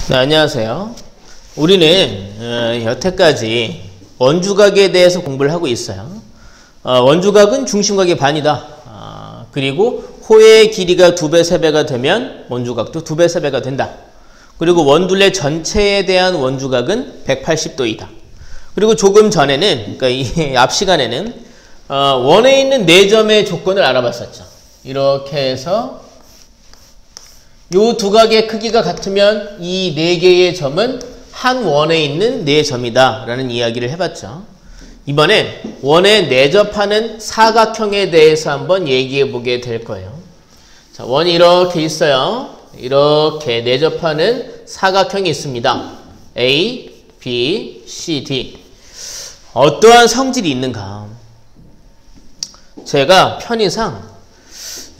네, 안녕하세요. 우리는 여태까지 원주각에 대해서 공부를 하고 있어요. 원주각은 중심각의 반이다. 그리고 호의 길이가 2배, 3배가 되면 원주각도 2배, 3배가 된다. 그리고 원둘레 전체에 대한 원주각은 180도이다. 그리고 조금 전에는, 그러니까 이 앞 시간에는 원에 있는 4점의 조건을 알아봤었죠. 이렇게 해서 요 두 각의 크기가 같으면 이 4개의 점은 한 원에 있는 4점이다 라는 이야기를 해봤죠. 이번엔 원에 내접하는 사각형에 대해서 한번 얘기해 보게 될 거예요. 자, 원이 이렇게 있어요. 이렇게 내접하는 사각형이 있습니다. A, B, C, D. 어떠한 성질이 있는가? 제가 편의상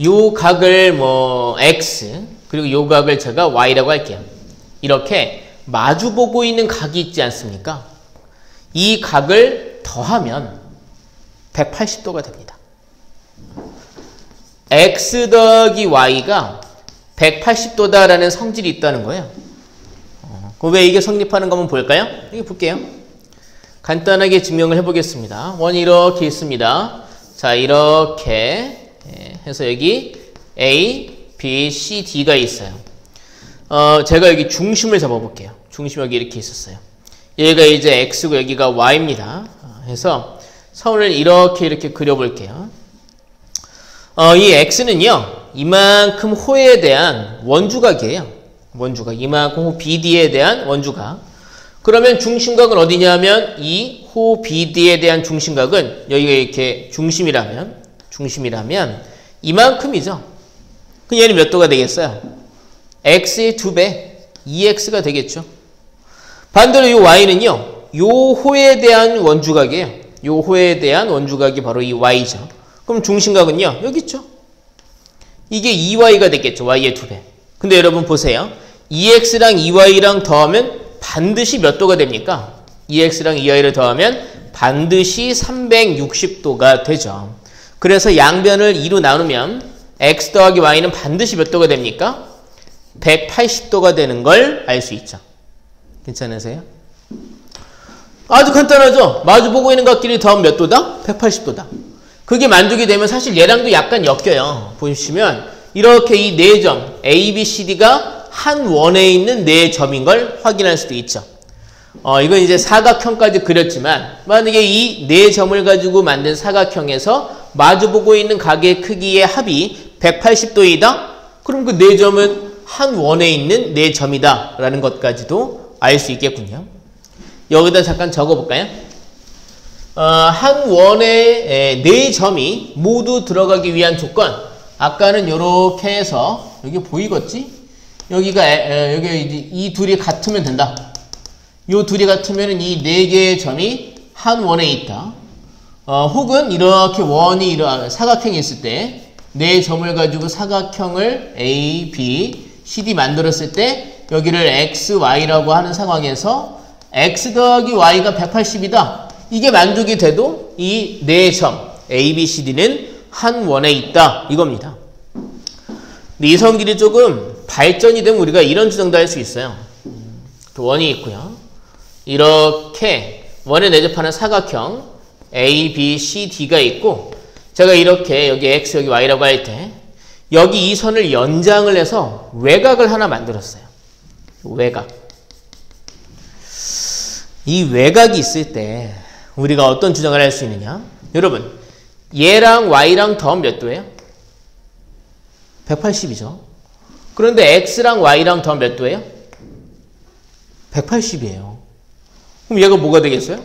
요 각을 X, 그리고 요 각을 제가 Y라고 할게요. 이렇게 마주보고 있는 각이 있지 않습니까? 이 각을 더하면 180도가 됩니다. X 더하기 Y가 180도다라는 성질이 있다는 거예요. 왜 이게 성립하는가 한번 볼까요? 여기 볼게요. 간단하게 증명을 해보겠습니다. 원이 이렇게 있습니다. 자, 이렇게 해서 여기 A, B, C, D가 있어요. 제가 여기 중심을 잡아볼게요. 중심 여기 이렇게 있었어요. 얘가 이제 X고 여기가 Y입니다. 해서 선을 이렇게 그려볼게요. 이 X는요, 이만큼 호에 대한 원주각이에요. 원주각. 이만큼 호 BD에 대한 원주각. 그러면 중심각은 어디냐면 이 호 BD에 대한 중심각은 여기가 이렇게 중심이라면 이만큼이죠. 그럼 얘는 몇 도가 되겠어요? x의 2배, 2x가 되겠죠. 반대로 이 y는요, 요 호에 대한 원주각이에요. 요 호에 대한 원주각이 바로 이 y죠. 그럼 중심각은요, 여기 있죠. 이게 2y가 되겠죠. y의 2배. 근데 여러분 보세요. 2x랑 2y랑 더하면 반드시 몇 도가 됩니까? 2x랑 2y를 더하면 반드시 360도가 되죠. 그래서 양변을 2로 나누면 x 더하기 y는 반드시 몇 도가 됩니까? 180도가 되는 걸 알 수 있죠. 괜찮으세요? 아주 간단하죠? 마주보고 있는 각끼리 더하면 몇 도다? 180도다. 그게 만족이 되면 사실 얘랑도 약간 엮여요. 보시면 이렇게 이 4점 A, B, C, D가 한 원에 있는 4점인 걸 확인할 수도 있죠. 이건 이제 사각형까지 그렸지만 만약에 이 4점을 가지고 만든 사각형에서 마주보고 있는 각의 크기의 합이 180도이다? 그럼 그 4점은 한 원에 있는 4점이다 라는 것까지도 알 수 있겠군요. 여기다 잠깐 적어볼까요? 한 원에 4점이 모두 들어가기 위한 조건. 아까는 이렇게 해서 여기 보이겠지? 여기 이제 이 둘이 같으면 된다. 요 둘이 같으면 이 4개의 점이 한 원에 있다. 혹은 이렇게 원이 사각형이 있을 때 4점을 가지고 사각형을 A, B, C, D 만들었을 때 여기를 X, Y라고 하는 상황에서 X 더하기 Y가 180이다. 이게 만족이 돼도 이 4점 A, B, C, D는 한 원에 있다. 이겁니다. 근데 이 성질이 조금 발전이 되면 우리가 이런 주장도 할 수 있어요. 원이 있고요. 이렇게 원에 내접하는 사각형 A, B, C, D가 있고 제가 이렇게 여기 X, 여기 Y라고 할 때 여기 이 선을 연장을 해서 외곽을 하나 만들었어요. 외곽. 이 외곽이 있을 때 우리가 어떤 주장을 할 수 있느냐? 여러분, 얘랑 Y랑 더하면 몇 도예요? 180이죠. 그런데 X랑 Y랑 더하면 몇 도예요? 180이에요. 그럼 얘가 뭐가 되겠어요?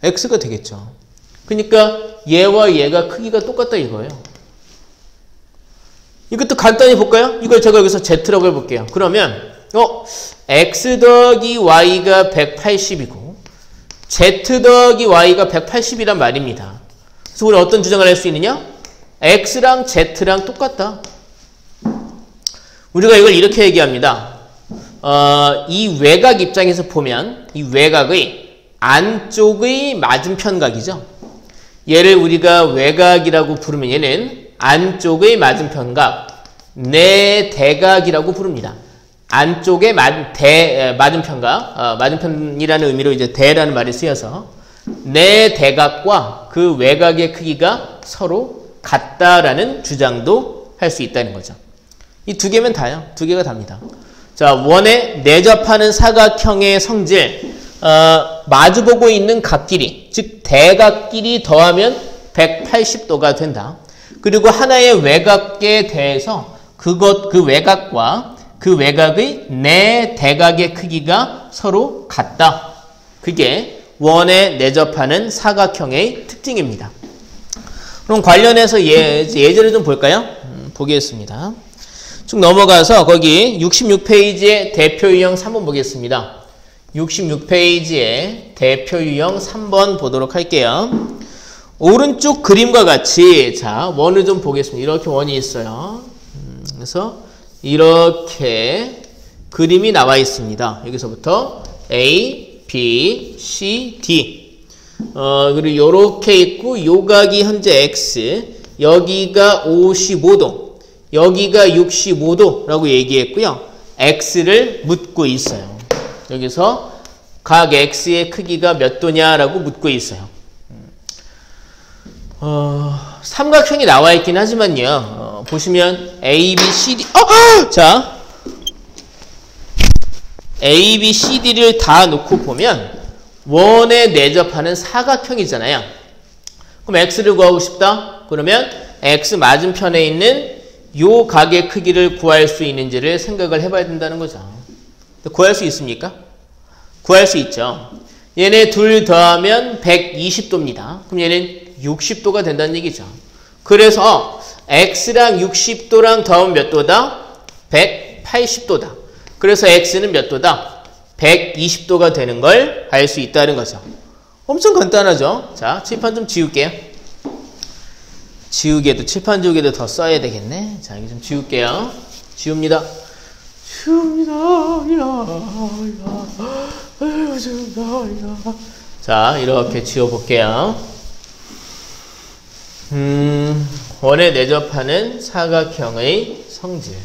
X가 되겠죠. 그러니까 얘와 얘가 크기가 똑같다 이거예요. 이것도 간단히 볼까요? 이걸 제가 여기서 Z라고 해볼게요. 그러면 X 더하기 Y가 180이고 Z 더하기 Y가 180이란 말입니다. 그래서 우리 어떤 주장을 할 수 있느냐? X랑 Z랑 똑같다. 우리가 이걸 이렇게 얘기합니다. 이 외곽 입장에서 보면 이 외곽의 안쪽의 맞은편각이죠. 얘를 우리가 외곽이라고 부르면 얘는 안쪽의 맞은편각, 내대각이라고 부릅니다. 안쪽에 맞은편과 맞은편이라는 의미로 이제 대라는 말이 쓰여서 내 대각과 그 외곽의 크기가 서로 같다라는 주장도 할 수 있다는 거죠. 이 두 개면 다요. 두 개가 답니다. 자, 원에 내접하는 사각형의 성질, 마주보고 있는 각끼리, 즉 대각끼리 더하면 180도가 된다. 그리고 하나의 외곽에 대해서 그 외곽과 그 외곽의 내 대각의 크기가 서로 같다. 그게 원에 내접하는 사각형의 특징입니다. 그럼 관련해서 예제를 좀 볼까요? 보겠습니다. 쭉 넘어가서 거기 66페이지의 대표 유형 3번 보겠습니다. 66페이지의 대표 유형 3번 보도록 할게요. 오른쪽 그림과 같이 자 원을 좀 보겠습니다. 이렇게 원이 있어요. 그래서 이렇게 그림이 나와 있습니다. 여기서부터 A, B, C, D 그리고 이렇게 있고 요각이 현재 X, 여기가 55도, 여기가 65도라고 얘기했고요. X를 묻고 있어요. 여기서 각 X의 크기가 몇 도냐라고 묻고 있어요. 삼각형이 나와 있긴 하지만요. 보시면 A, B, C, D 자 A, B, C, D를 다 놓고 보면 원에 내접하는 사각형이잖아요. 그럼 X를 구하고 싶다? 그러면 X 맞은편에 있는 요 각의 크기를 구할 수 있는지를 생각을 해봐야 된다는 거죠. 구할 수 있습니까? 구할 수 있죠. 얘네 둘 더하면 120도입니다. 그럼 얘는 60도가 된다는 얘기죠. 그래서 X랑 60도랑 더하면 몇 도다? 180도다. 그래서 X는 몇 도다? 120도가 되는 걸 알 수 있다는 거죠. 엄청 간단하죠? 자, 칠판 좀 지울게요. 지우개도, 칠판 지우개도 더 써야 되겠네. 자, 여기 좀 지울게요. 지웁니다. 자, 이렇게 지워볼게요. 원에 내접하는 사각형의 성질.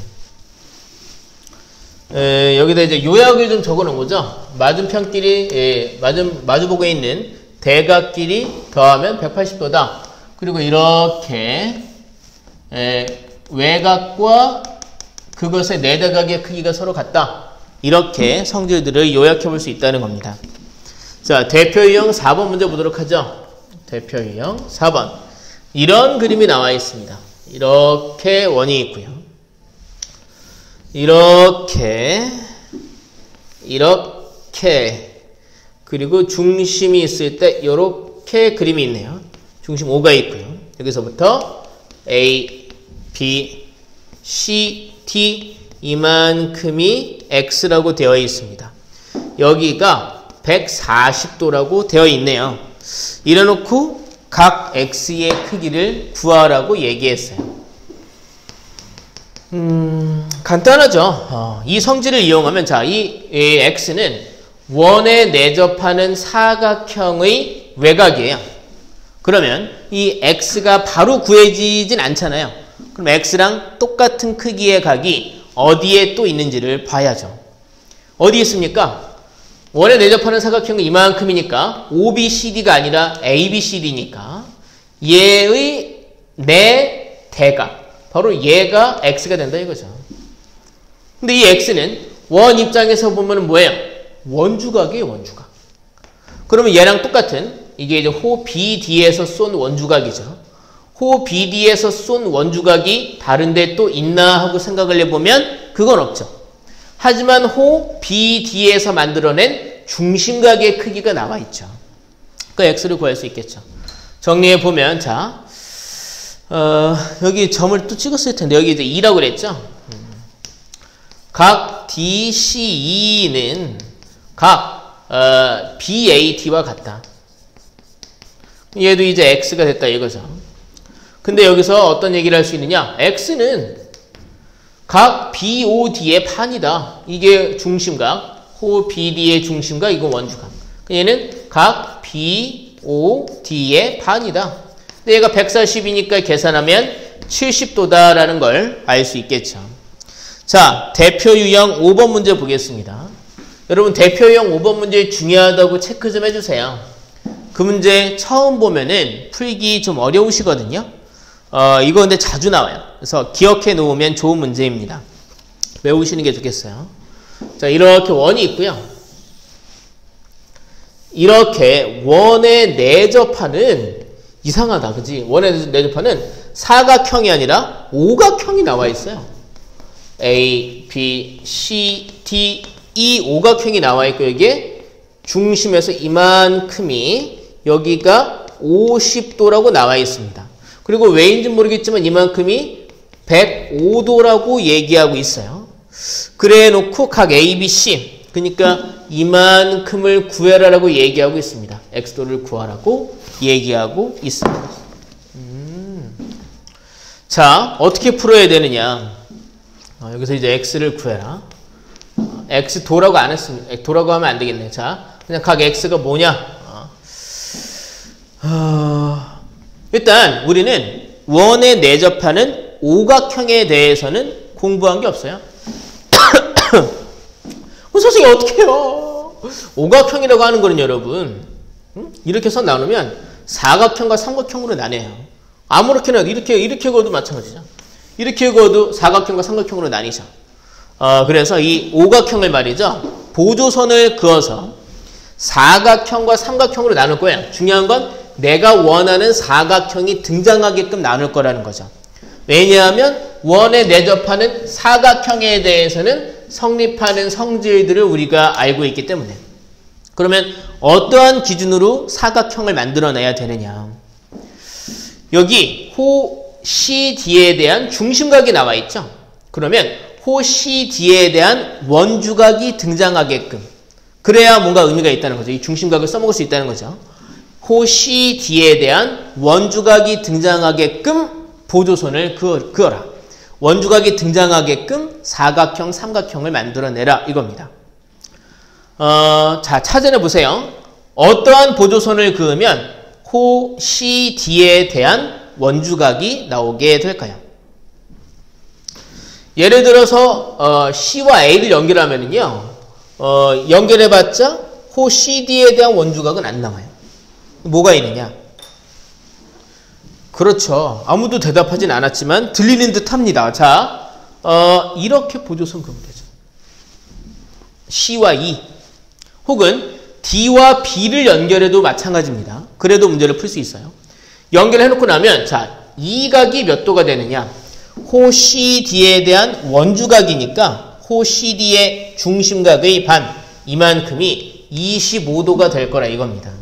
여기다 이제 요약을 좀 적어 놓은 거죠. 맞은편끼리, 마주보고 있는 대각끼리 더하면 180도다. 그리고 이렇게, 외곽과 그것의 내대각의 크기가 서로 같다. 이렇게 성질들을 요약해 볼 수 있다는 겁니다. 자, 대표 유형 4번 문제 보도록 하죠. 대표 유형 4번. 이런 그림이 나와 있습니다. 이렇게 원이 있고요. 이렇게 그리고 중심이 있을 때 이렇게 그림이 있네요. 중심 O가 있고요. 여기서부터 A, B, C, D 이만큼이 X라고 되어 있습니다. 여기가 140도라고 되어 있네요. 이래놓고 각 X의 크기를 구하라고 얘기했어요. 간단하죠. 이 성질을 이용하면 자, 이 X는 원에 내접하는 사각형의 외곽이에요. 그러면 이 X가 바로 구해지진 않잖아요. 그럼 X랑 똑같은 크기의 각이 어디에 또 있는지를 봐야죠. 어디 있습니까? 원에 내접하는 사각형은 이만큼이니까 OBCD가 아니라 ABCD니까 얘의 내 대각, 바로 얘가 X가 된다 이거죠. 근데 이 X는 원 입장에서 보면 뭐예요? 원주각이에요, 원주각. 그러면 얘랑 똑같은 이게 이제 호 BD에서 쏜 원주각이죠. 호 BD에서 쏜 원주각이 다른데 또 있나 하고 생각을 해보면 그건 없죠. 하지만 호 BD에서 만들어낸 중심각의 크기가 나와 있죠. 그 X를 구할 수 있겠죠. 정리해보면 자, 여기 점을 또 찍었을 텐데 여기 이제 2라고 그랬죠. 각 DCE는 각 BAT와 같다. 얘도 이제 X가 됐다 이거죠. 근데 여기서 어떤 얘기를 할 수 있느냐? X는 각 BOD의 판이다. 이게 중심각, 호 BD의 중심각, 이건 원주각. 얘는 각 BOD의 판이다. 근데 얘가 140이니까 계산하면 70도다라는 걸 알 수 있겠죠. 자, 대표 유형 5번 문제 보겠습니다. 여러분 대표 유형 5번 문제 중요하다고 체크 좀 해주세요. 그 문제 처음 보면은 풀기 좀 어려우시거든요. 이거 근데 자주 나와요. 그래서 기억해 놓으면 좋은 문제입니다. 외우시는 게 좋겠어요. 자, 이렇게 원이 있고요. 이렇게 원의 내접하는 이상하다, 그지? 원의 내접하는 사각형이 아니라 오각형이 나와 있어요. A, B, C, D, E 오각형이 나와 있고 여기에 중심에서 이만큼이 여기가 50도라고 나와 있습니다. 그리고 왜인지 모르겠지만 이만큼이 105도라고 얘기하고 있어요. 그래 놓고 각 A, B, C 그러니까 이만큼을 구해라라고 얘기하고 있습니다. X도를 구하라고 얘기하고 있습니다. 자, 어떻게 풀어야 되느냐? 여기서 이제 X를 구해라. X도라고 안 했습니다. 도라고 하면 안 되겠네. 자, 그냥 각 X가 뭐냐? 일단 우리는 원에 내접하는 오각형에 대해서는 공부한 게 없어요. 선생님 어떻게 해요? 오각형이라고 하는 거는 여러분 이렇게 선 나누면 사각형과 삼각형으로 나뉘어요. 아무렇게나 이렇게 그어도 마찬가지죠. 이렇게 그어도 사각형과 삼각형으로 나뉘죠. 그래서 이 오각형을 말이죠. 보조선을 그어서 사각형과 삼각형으로 나눌 거예요. 중요한 건 내가 원하는 사각형이 등장하게끔 나눌 거라는 거죠. 왜냐하면 원에 내접하는 사각형에 대해서는 성립하는 성질들을 우리가 알고 있기 때문에. 그러면 어떠한 기준으로 사각형을 만들어내야 되느냐. 여기 호 CD에 대한 중심각이 나와 있죠. 그러면 호 CD에 대한 원주각이 등장하게끔 그래야 뭔가 의미가 있다는 거죠. 이 중심각을 써먹을 수 있다는 거죠. 호 CD에 대한 원주각이 등장하게끔 보조선을 그어라. 원주각이 등장하게끔 사각형, 삼각형을 만들어내라 이겁니다. 자, 찾아내 보세요. 어떠한 보조선을 그으면 호 CD에 대한 원주각이 나오게 될까요? 예를 들어서 C와 A를 연결하면은요, 연결해봤자 호 CD에 대한 원주각은 안 나와요. 뭐가 있느냐? 그렇죠. 아무도 대답하진 않았지만 들리는 듯 합니다. 자, 이렇게 보조선 그으면 되죠. C와 E 혹은 D와 B를 연결해도 마찬가지입니다. 그래도 문제를 풀 수 있어요. 연결해놓고 나면 자, 이 각이 몇 도가 되느냐? 호 CD에 대한 원주각이니까 호 CD의 중심각의 반, 이만큼이 25도가 될 거라 이겁니다.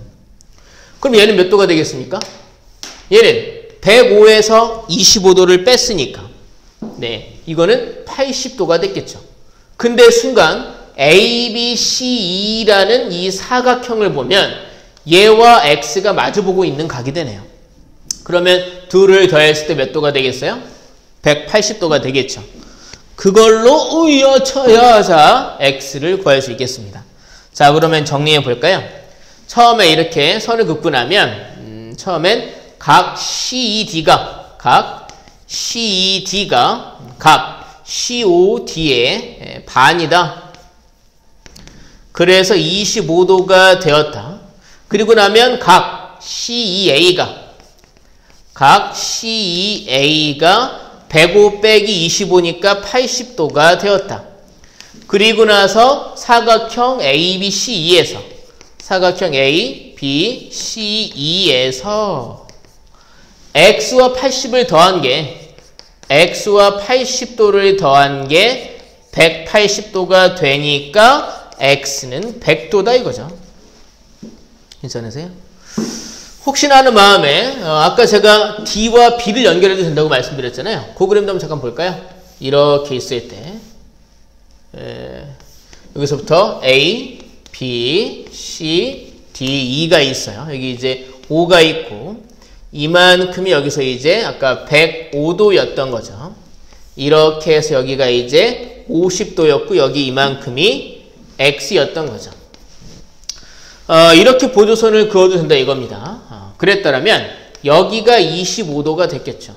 그럼 얘는 몇 도가 되겠습니까? 얘는 105에서 25도를 뺐으니까 네, 이거는 80도가 됐겠죠. 근데 순간 ABCE라는 이 사각형을 보면 얘와 X가 마주보고 있는 각이 되네요. 그러면 둘을 더했을 때 몇 도가 되겠어요? 180도가 되겠죠. 그걸로 우여쳐야 자 X를 구할 수 있겠습니다. 자, 그러면 정리해 볼까요? 처음에 이렇게 선을 긋고 나면 처음엔 각 CED가 각 COD의 반이다. 그래서 25도가 되었다. 그리고 나면 각 CEA가 105 빼기 25니까 80도가 되었다. 그리고 나서 사각형 ABCE에서 X와 80을 더한 게 X와 80도를 더한 게 180도가 되니까 X는 100도다 이거죠. 괜찮으세요? 혹시나 하는 마음에 아까 제가 D와 B를 연결해도 된다고 말씀드렸잖아요. 그 그림도 한번 잠깐 볼까요? 이렇게 있을 때 여기서부터 A, B, C, D, E가 있어요. 여기 이제 O가 있고 이만큼이 여기서 이제 아까 105도였던 거죠. 이렇게 해서 여기가 이제 50도였고 여기 이만큼이 X였던 거죠. 이렇게 보조선을 그어도 된다 이겁니다. 그랬다면 여기가 25도가 됐겠죠.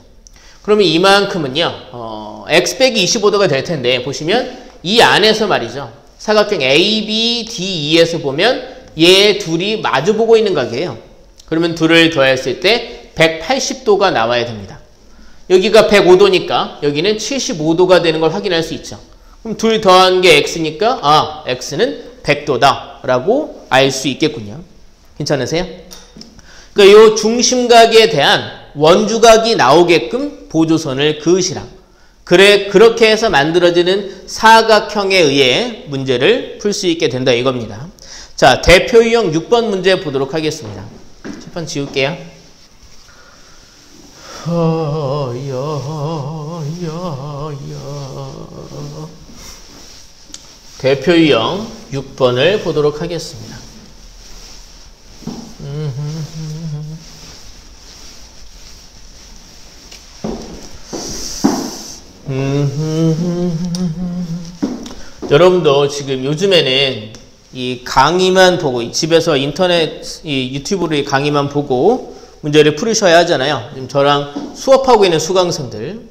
그러면 이만큼은요, x 빼기 25도가 될 텐데, 보시면 이 안에서 말이죠. 사각형 ABDE에서 보면 얘 둘이 마주보고 있는 각이에요. 그러면 둘을 더했을 때 180도가 나와야 됩니다. 여기가 105도니까 여기는 75도가 되는 걸 확인할 수 있죠. 그럼 둘 더한 게 x니까 x는 100도다 라고 알 수 있겠군요. 괜찮으세요? 그러니까 이 중심각에 대한 원주각이 나오게끔 보조선을 그으시라. 그렇게 해서 만들어지는 사각형에 의해 문제를 풀 수 있게 된다 이겁니다. 자, 대표 유형 6번 문제 보도록 하겠습니다. 첫 번 지울게요. 대표 유형 6번을 보도록 하겠습니다. 여러분도 지금 요즘에는 이 강의만 보고 집에서 인터넷 이 유튜브로 이 강의만 보고 문제를 풀으셔야 하잖아요. 지금 저랑 수업하고 있는 수강생들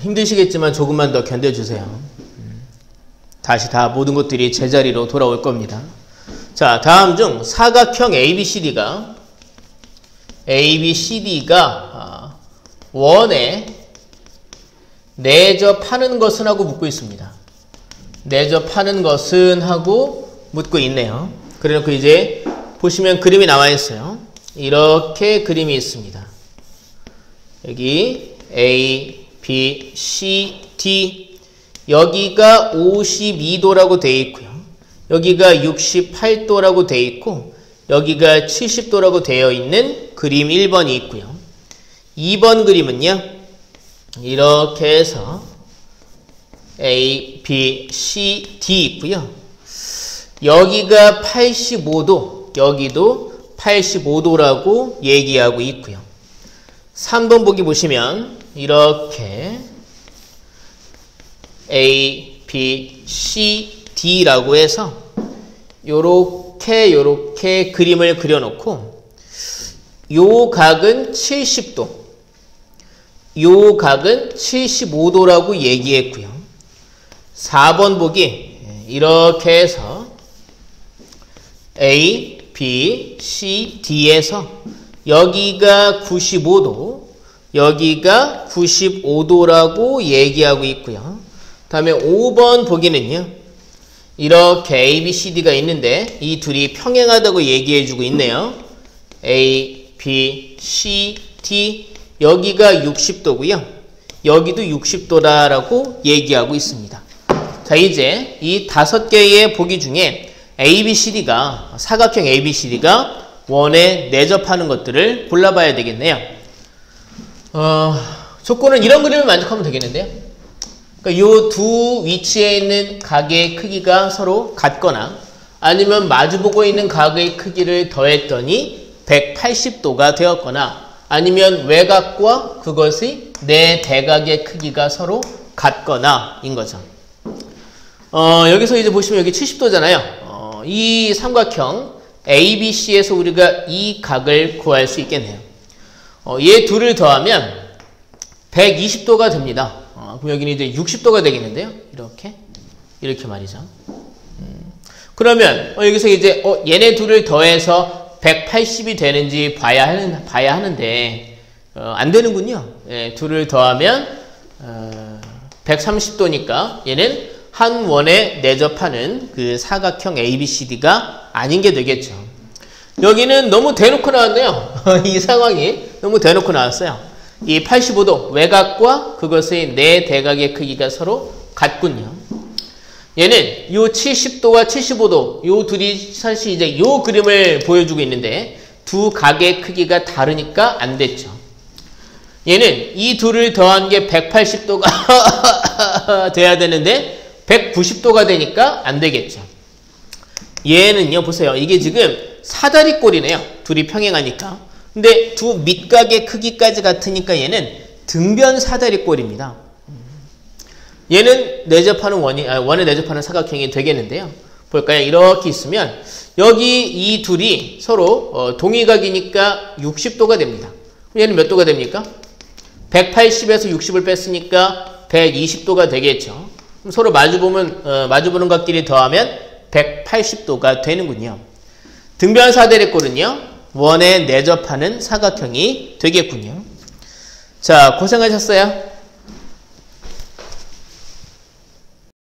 힘드시겠지만 조금만 더 견뎌주세요. 다시 다 모든 것들이 제자리로 돌아올 겁니다. 자, 다음 중 사각형 ABCD가 원에 내접하는 것은 하고 묻고 있습니다. 내접하는 것은 하고 묻고 있네요. 그래놓고 이제 보시면 그림이 나와 있어요. 이렇게 그림이 있습니다. 여기 A, B, C, D 여기가 52도라고 되어 있고요. 여기가 68도라고 되어 있고 여기가 70도라고 되어 있는 그림 1번이 있고요. 2번 그림은요. 이렇게 해서 A, B, C, D 있고요. 여기가 85도, 여기도 85도라고 얘기하고 있고요. 3번 보기 보시면 이렇게 A, B, C, D라고 해서 요렇게 그림을 그려놓고 요 각은 70도, 요 각은 75도라고 얘기했고요. 4번 보기 이렇게 해서 A, B, C, D에서 여기가 95도, 여기가 95도라고 얘기하고 있고요. 다음에 5번 보기는요. 이렇게 A, B, C, D가 있는데 이 둘이 평행하다고 얘기해주고 있네요. A, B, C, D 여기가 60도고요. 여기도 60도라고 얘기하고 있습니다. 자, 이제 이 5개의 보기 중에 ABCD가 사각형 ABCD가 원에 내접하는 것들을 골라봐야 되겠네요. 조건은 이런 그림을 만족하면 되겠는데요. 그러니까 이 두 위치에 있는 각의 크기가 서로 같거나 아니면 마주보고 있는 각의 크기를 더했더니 180도가 되었거나 아니면 외곽과 그것의 내 대각의 크기가 서로 같거나 인 거죠. 여기서 이제 보시면 여기 70도잖아요. 이 삼각형 ABC에서 우리가 이 각을 구할 수 있겠네요. 얘 둘을 더하면 120도가 됩니다. 그럼 여기는 이제 60도가 되겠는데요. 이렇게 말이죠. 그러면 여기서 이제 얘네 둘을 더해서 180이 되는지 봐야 하는데 안 되는군요. 예, 둘을 더하면 130도니까 얘는 한 원에 내접하는 그 사각형 ABCD가 아닌 게 되겠죠. 여기는 너무 대놓고 나왔네요. 이 상황이 너무 대놓고 나왔어요. 이 85도 외곽과 그것의 내 대각의 크기가 서로 같군요. 얘는 요 70도와 75도 요 둘이 사실 이제 요 그림을 보여주고 있는데 두 각의 크기가 다르니까 안 됐죠. 얘는 이 둘을 더한 게 180도가 돼야 되는데 190도가 되니까 안 되겠죠. 얘는요, 보세요. 이게 지금 사다리꼴이네요. 둘이 평행하니까. 근데 두 밑각의 크기까지 같으니까 얘는 등변 사다리꼴입니다. 얘는 내접하는 원에 내접하는 사각형이 되겠는데요. 볼까요? 이렇게 있으면 여기 이 둘이 서로 동일각이니까 60도가 됩니다. 얘는 몇 도가 됩니까? 180에서 60을 뺐으니까 120도가 되겠죠. 그럼 서로 마주보는 것끼리 더하면 180도가 되는군요. 등변 사대리꼴은요, 원에 내접하는 사각형이 되겠군요. 자, 고생하셨어요.